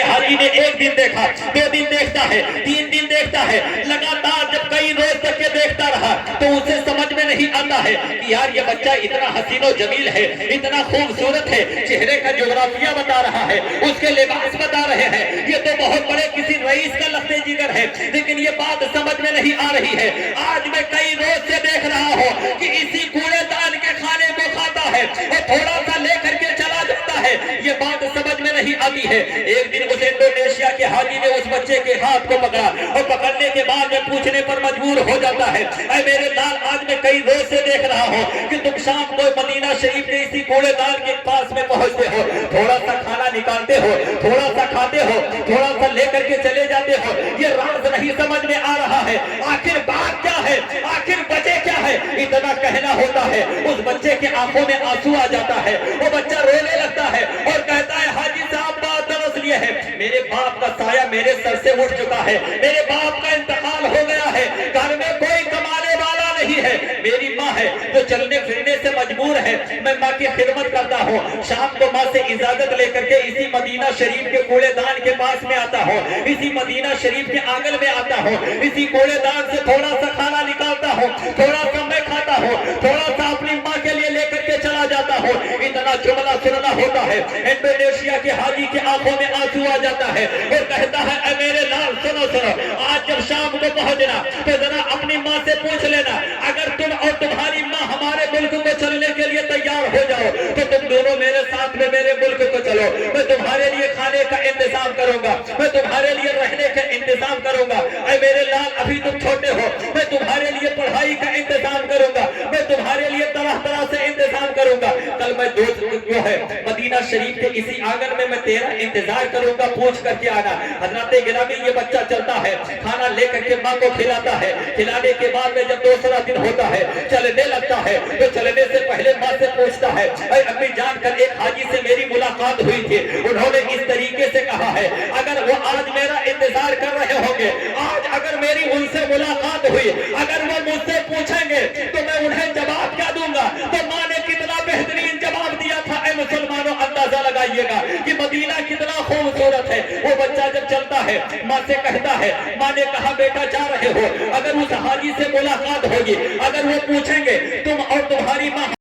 حاجی نے ایک دن دیکھا، 2 دن دیکھتا ہے، 3 دن دیکھتا ہے، لگاتار جب کئی روز تک یہ دیکھتا رہا تو اسے سمجھ میں نہیں آتا ہے کہ یار یہ بچہ اتنا حسین و جمیل ہے، اتنا خوبصورت ہے، چہرے کا جغرافیہ بتا رہا ہے، اس کے لباس بتا رہے ہیں، یہ تو بہت بڑے کسی رئیس کا لخت جگر ہے، لیکن یہ بات سمجھ میں نہیں آ رہی ہے۔ آج میں کئی روز سے دیکھ رہا ہوں کہ اسی کوڑے دان کے کھانے کو کھاتا ہے اور تھوڑا سا لے کر کے چلا جاتا ہے، یہ بات سمجھ میں نہیں آتی ہے۔ ایک دن اس انڈونیشیا کے حاجی نے اس بچے کے ہاتھ کو پکڑا اور پکڑنے کے بعد میں پوچھنے پر مجبور ہو جاتا ہے، اے میرے لال، آج میں کئی روز سے دیکھ رہا ہوں کہ تم شام کو مدینہ شریف کے اسی کوڑے دان کے پاس میں پہنچتے ہو، تھوڑا سا کھانا نکالتے ہو، تھوڑا سا کھاتے ہو، تھوڑا سا لے کر کے چلے جاتے ہو، یہ راز نہیں سمجھ میں آ رہا ہے، آخر بات کیا ہے، آخر وجہ کیا ہے؟ اتنا کہنا ہوتا ہے، اس بچے کے آنکھوں میں آنسو آ جاتا ہے، وہ بچہ رونے لگتا ہے اور کہتا ہے حاجی صاحب بات دراصل یہ ہے، میرے باپ کا سایہ میرے سر سے اٹھ چکا ہے، میرے باپ کا انتقال ہو گیا ہے، گھر میں کوئی کمانے والا نہیں ہے، میری ماں ہے جو چلنے پھرنے سے مجبور ہے، میں ماں کی خدمت کرتا ہوں، شام کو ماں سے اجازت لے کر کے اسی مدینہ شریف کے کوڑے دان کے پاس میں آتا ہوں، اسی مدینہ شریف کے آنگن میں آتا ہوں، اسی کوڑے دان سے تھوڑا سا کھانا نکالتا ہوں، تھوڑا سا میں کھاتا ہوں، تھوڑا سا اپنی ماں کے لیے لے کر کے چلا جاتا ہوں۔ اتنا جملہ سننا ہوتا ہے، انڈونیشیا کے حاجی کے آنکھوں میں آنسو آ جاتا ہے اور کہتا ہے اے میرے لال سنو، آج جب شام کو پہنچنا تو ذرا اپنی ماں سے پوچھ لینا، اگر تم اور تمہاری ماں ہمارے ملک کو چلنے کے لیے تیار ہو جاؤ تو تم دونوں میرے ساتھ میں میرے ملک کو چلو، میں تمہارے لیے کھانے کا انتظام کروں گا، میں تمہارے لیے رہنے کا انتظام کروں گا، اے میرے لال ابھی تم چھوٹے ہو، میں تمہارے لیے پڑھائی کا انتظام کروں گا، میں تمہارے لیے طرح طرح سے انتظام کروں گا، کل میں دوست جو ہے مدینہ شریف کے اسی آنگن میں تیرا انتظار کروں گا، پوچھ کر کے آنا۔ حضرت گرامی یہ بچہ چلتا ہے، کھانا لے کر کے ماں کو کھلاتا ہے، کھلانے کے بعد میں جب دوسرا دن ہوتا ہے، چلنے لگتا ہے تو چلنے سے پہلے ماں سے پوچھتا ہے اے امی جان، کل ایک حاجی سے میری ملاقات ہوئی تھی، انہوں نے اس طریقے سے کہا ہے، اگر وہ آج میرا انتظار کر رہے ہوں گے، آج اگر میری ان سے ملاقات ہوئی، اگر وہ مجھ سے پوچھیں گے تو میں انہیں جواب کیا دوں گا؟ تو ماں نے کتنا بہترین جواب دیا تھا، اے مسلمانوں اندازہ لگائیے گا کہ مدینہ کتنا خوبصورت ہے۔ وہ بچہ جب چلتا ہے ماں سے کہتا ہے، ماں نے کہا بیٹا جا رہے ہو، اگر اس حاجی سے ملاقات ہوگی، اگر وہ پوچھیں گے تم اور تمہاری ماں